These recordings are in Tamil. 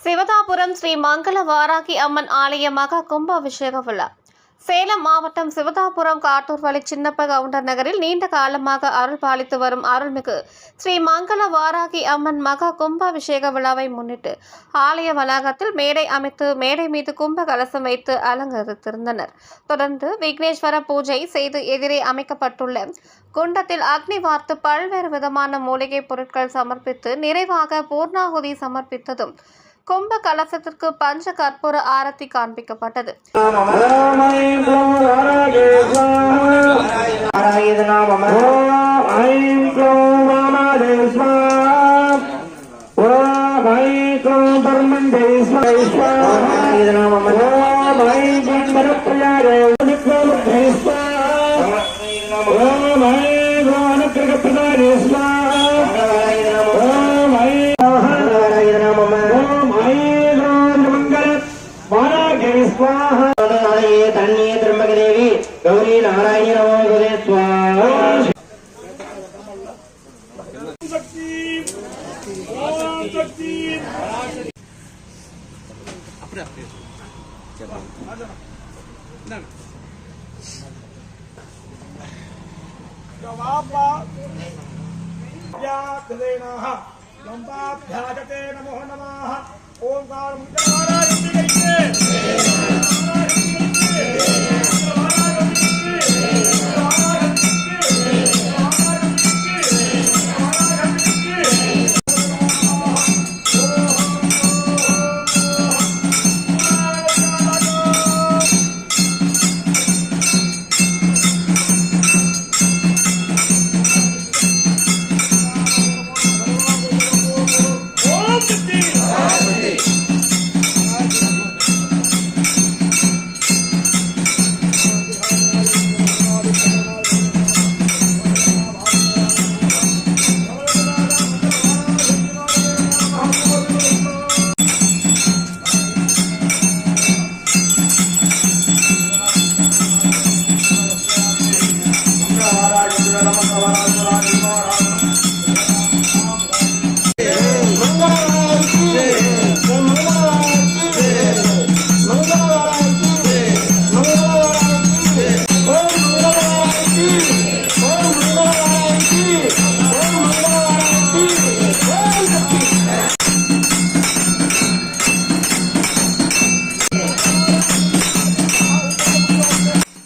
சிவதாபுரம் ஸ்ரீ மங்கள வாராகி அம்மன் ஆலய மகா கும்பாபிஷேக விழா. சேலம் மாவட்டம் சிவதாபுரம் காட்டூர் வழி சின்னப்ப கவுண்டர் நகரில் நீண்ட காலமாக அருள் பாலித்து வரும் அருள்மிகு ஸ்ரீ மங்கள வாராகி அம்மன் மகா கும்பாபிஷேக விழாவை முன்னிட்டு ஆலய வளாகத்தில் மேடை அமைத்து மேடை மீது கும்ப கலசம் வைத்து அலங்கரித்திருந்தனர். தொடர்ந்து விக்னேஸ்வர பூஜை செய்து எதிரே அமைக்கப்பட்டுள்ள குண்டத்தில் அக்னி வார்த்து பல்வேறு விதமான மூலிகை பொருட்கள் சமர்ப்பித்து நிறைவாக பூர்ணாகுதி சமர்ப்பித்ததும் கும்ப கலசத்திற்கு பஞ்ச கற்பூர ஆரத்தி காண்பிக்கப்பட்டது. தன்னியே திரும்பகதேவி கௌரி நாராயணி நமோகுதே ஸ்வாஹா. नमो नमः ओंकार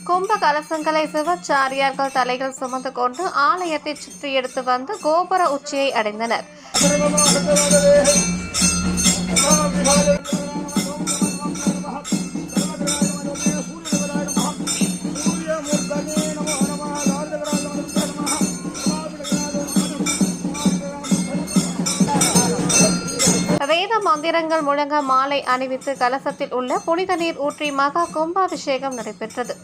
கும்ப கலசங்களை சிவாச்சாரியார்கள் தலைகள் சுமந்து கொண்டு ஆலயத்தை சுற்றி எடுத்து வந்து கோபுர உச்சியை அடைந்தனர். வேத மந்திரங்கள் முழங்க மாலை அணிவித்து கலசத்தில் உள்ள புனித நீர் ஊற்றி மகா கும்பாபிஷேகம் நடைபெற்றது.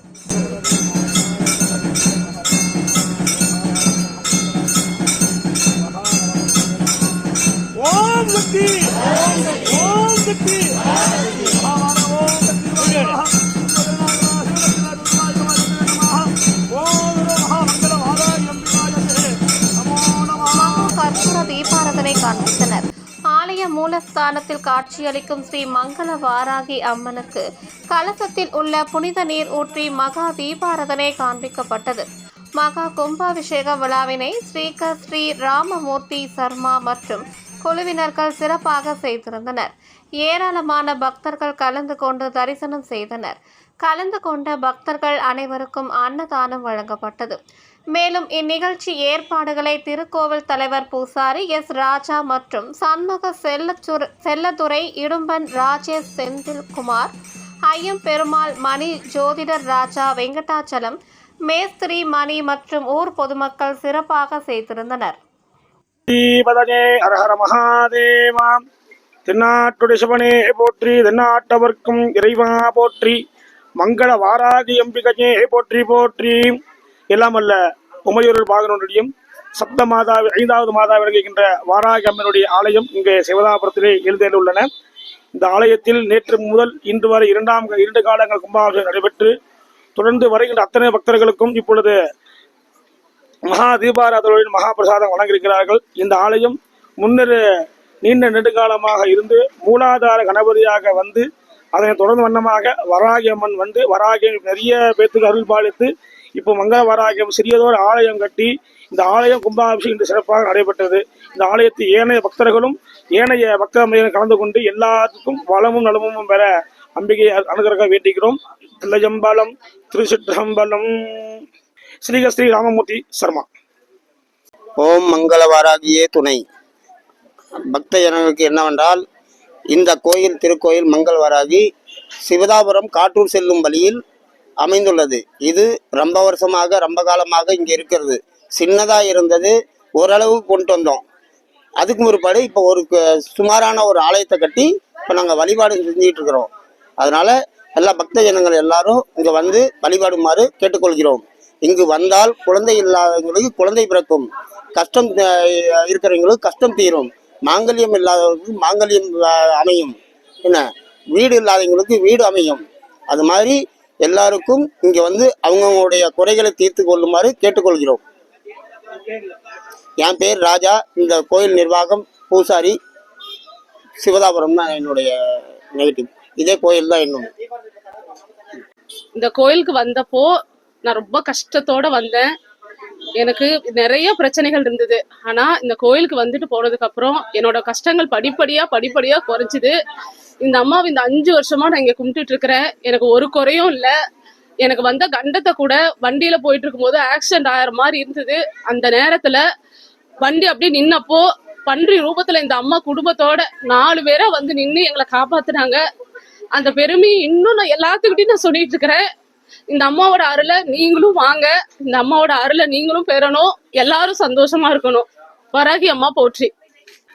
கற்பூர தீபாராதனை காண்பித்தனர். ஆலய மூலஸ்தானத்தில் காட்சியளிக்கும் ஸ்ரீ மங்கள வாராகி அம்மனுக்கு கலசத்தில் உள்ள புனித நீர் ஊற்றி மகா தீபாராதனை காண்பிக்கப்பட்டது. மகா கும்பாபிஷேக விழாவினை ஸ்ரீகர் ஸ்ரீ ராமமூர்த்தி சர்மா மற்றும் குழுவினர்கள் சிறப்பாக செய்திருந்தனர். ஏராளமான பக்தர்கள் கலந்து கொண்டு தரிசனம் செய்தனர். கலந்து கொண்ட பக்தர்கள் அனைவருக்கும் அன்னதானம் வழங்கப்பட்டது. மேலும் இந்நிகழ்ச்சி ஏற்பாடுகளை திருக்கோவில் தலைவர் பூசாரி எஸ் ராஜா மற்றும் சண்முக செல்லதுரை, இடும்பன் ராஜேஷ், செந்தில்குமார், ஐயம் பெருமாள், மணி, ஜோதிடர் ராஜா, வெங்கடாச்சலம், மேஸ்திரி மணி மற்றும் ஊர் பொதுமக்கள் சிறப்பாக செய்திருந்தனர். ஹரஹர மகாதேவா. தென்னாட்டுடைய சிவனே போற்றி, தென்னாட்டவர்க்கும் இறைவா போற்றி, மங்கள வாராகி அம்பிகையே போற்றி போற்றி. எல்லாம் அல்ல உமையூரில் பாகனுடையும் சப்த மாதா 5வது மாதா விளங்குகின்ற வாராகி அம்மனுடைய ஆலயம் இங்கே சிவதாபுரத்திலே எழுந்துள்ளன. இந்த ஆலயத்தில் நேற்று முதல் இன்று வரை 2 காலங்கள் கும்பாபிஷேகம் நடைபெற்று தொடர்ந்து வருகின்ற அத்தனை பக்தர்களுக்கும் இப்பொழுது மகா தீபாராதனையுடன் மகா பிரசாதம் வழங்கியிருக்கிறார்கள். இந்த ஆலயம் முன்னர் நீண்ட நெடுங்காலமாக இருந்து மூலாதார கணபதியாக வந்து அதனை தொடர்ந்து வண்ணமாக வராகி அம்மன் வந்து வராகி நிறைய பேத்துக்கு அருள் பாலித்து இப்போ மங்கள வராகியம் சிறியதோர் ஆலயம் கட்டி இந்த ஆலயம் கும்பாபிஷேகம் இன்று சிறப்பாக நடைபெற்றது. இந்த ஆலயத்தில் ஏனைய பக்தர்களும் ஏனைய பக்தர் கலந்து கொண்டு எல்லாத்துக்கும் வளமும் நலமும் பெற அம்பிகை அனுகிரக வேண்டிக்கிறோம். தில்லையம்பலம், திருச்சிற்றம்பலம். ஸ்ரீ ராமமூர்த்தி சர்மா. ஓம் மங்களவாராகியே துணை. பக்த ஜனங்களுக்கு என்னவென்றால், இந்த கோயில் திருக்கோயில் மங்களவாராகி சிவதாபுரம் காட்டூர் செல்லும் வழியில் அமைந்துள்ளது. இது ரொம்ப வருஷமாக ரொம்ப காலமாக இங்கே இருக்கிறது. சின்னதாக இருந்தது, ஓரளவு கொண்டு வந்தோம். அதுக்கு முற்பாடு இப்போ ஒரு சுமாரான ஒரு ஆலயத்தை கட்டி இப்போ நாங்கள் வழிபாடு செஞ்சுட்டு இருக்கிறோம். அதனால எல்லா பக்த ஜனங்கள் எல்லாரும் இங்கே வந்து வழிபாடுமாறு கேட்டுக்கொள்கிறோம். இங்கு வந்தால் குழந்தை இல்லாதவங்களுக்கு குழந்தை பிறக்கும், கஷ்டம் இருக்கிறவங்களுக்கு கஷ்டம் தீரும், மாங்கல்யம் இல்லாதவங்களுக்கு மாங்கல்யம் அமையும், என்ன வீடு இல்லாதவங்களுக்கு வீடு அமையும். அது மாதிரி எல்லாருக்கும் இங்கே வந்து அவங்களுடைய குறைகளை தீர்த்து கொள்ளுமாறு கேட்டுக்கொள்கிறோம். என் பேர் ராஜா. இந்த கோயில் நிர்வாகம் பூசாரி. சிவதாபுரம் தான் என்னுடைய நெகட்டிவ். இதே கோயில் தான் இன்னும். இந்த கோயிலுக்கு வந்தப்போ நான் ரொம்ப கஷ்டத்தோட வந்தேன். எனக்கு நிறைய பிரச்சனைகள் இருந்தது. ஆனா இந்த கோயிலுக்கு வந்துட்டு போனதுக்கு அப்புறம் என்னோட கஷ்டங்கள் படிப்படியா குறைஞ்சுது. இந்த அம்மாவை இந்த 5 வருஷமா நான் இங்க கும்பிட்டுட்டு இருக்கிறேன். எனக்கு ஒரு குறையும் இல்லை. எனக்கு வந்த கண்டத்தை கூட வண்டியில போயிட்டு இருக்கும் போது ஆக்சிடென்ட் ஆகிற மாதிரி இருந்தது. அந்த நேரத்துல வண்டி அப்படியே நின்னப்போ பன்றி ரூபத்துல இந்த அம்மா குடும்பத்தோட 4 பேரா வந்து நின்று எங்களை காப்பாத்துனாங்க. அந்த பெருமையை இன்னும் நான் எல்லாத்துக்கிட்டையும் நான் சொல்லிட்டு இருக்கிறேன். இந்த அம்மாவோட அருளை நீங்களும் வாங்க, இந்த அம்மாவோட அருளை நீங்களும் பெறணும், எல்லாரும் சந்தோஷமா இருக்கணும். வராகி அம்மா போற்றி.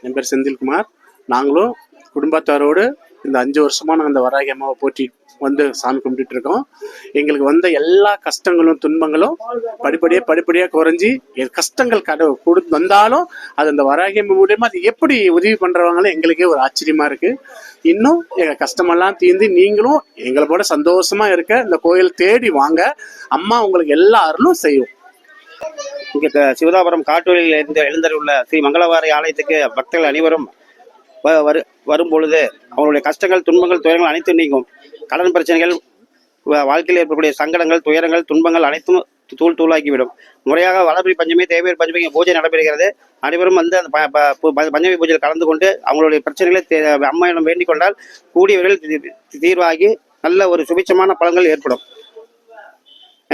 என் பேர் செந்தில்குமார். நாங்களும் குடும்பத்தாரோடு இந்த 5 வருஷமா நாங்கள் இந்த வராகி அம்மாவை போற்றி வந்து சாமி கும்பிட்டு இருக்கோம். எங்களுக்கு வந்த எல்லா கஷ்டங்களும் துன்பங்களும் படிப்படியாக குறைஞ்சி கஷ்டங்கள் வந்தாலும் அது அந்த வராகி அம்மா மூலியமா அது எப்படி உதவி பண்றவங்களும் எங்களுக்கே ஒரு ஆச்சரியமா இருக்கு. இன்னும் எங்க கஷ்டமெல்லாம் தீர்ந்து நீங்களும் எங்களை போல சந்தோஷமா இருக்க இந்த கோயில் தேடி வாங்க. அம்மா உங்களுக்கு எல்லா அருளும் செய்யும். இங்கே சிவதாபுரம் காட்டூரில் எழுந்தருள்ள ஸ்ரீ மங்களவாரி ஆலயத்துக்கு பக்தர்கள் அனைவரும் வரும் பொழுது அவங்களுடைய கஷ்டங்கள் துன்பங்கள் துயரங்கள் அனைத்தும் நீங்கும். கடன் பிரச்சனைகள், வாழ்க்கையில் ஏற்படக்கூடிய சங்கடங்கள் துயரங்கள் துன்பங்கள் அனைத்தும் தூளாக்கிவிடும். முறையாக வளர்பிரி பஞ்சமி தேவையர் பஞ்சமி பூஜை நடைபெறுகிறது. அனைவரும் வந்து அந்த பஞ்சமி பூஜையில் கலந்து கொண்டு அவங்களுடைய பிரச்சனைகளை அம்மையிடம் வேண்டிக் கொண்டால் கூடிய விரைவில் தீர்வாகி நல்ல ஒரு சுபிட்சமான பலன்கள் ஏற்படும்.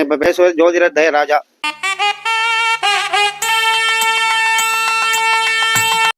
இப்ப பேசுவது ஜோதிடர் ராஜா.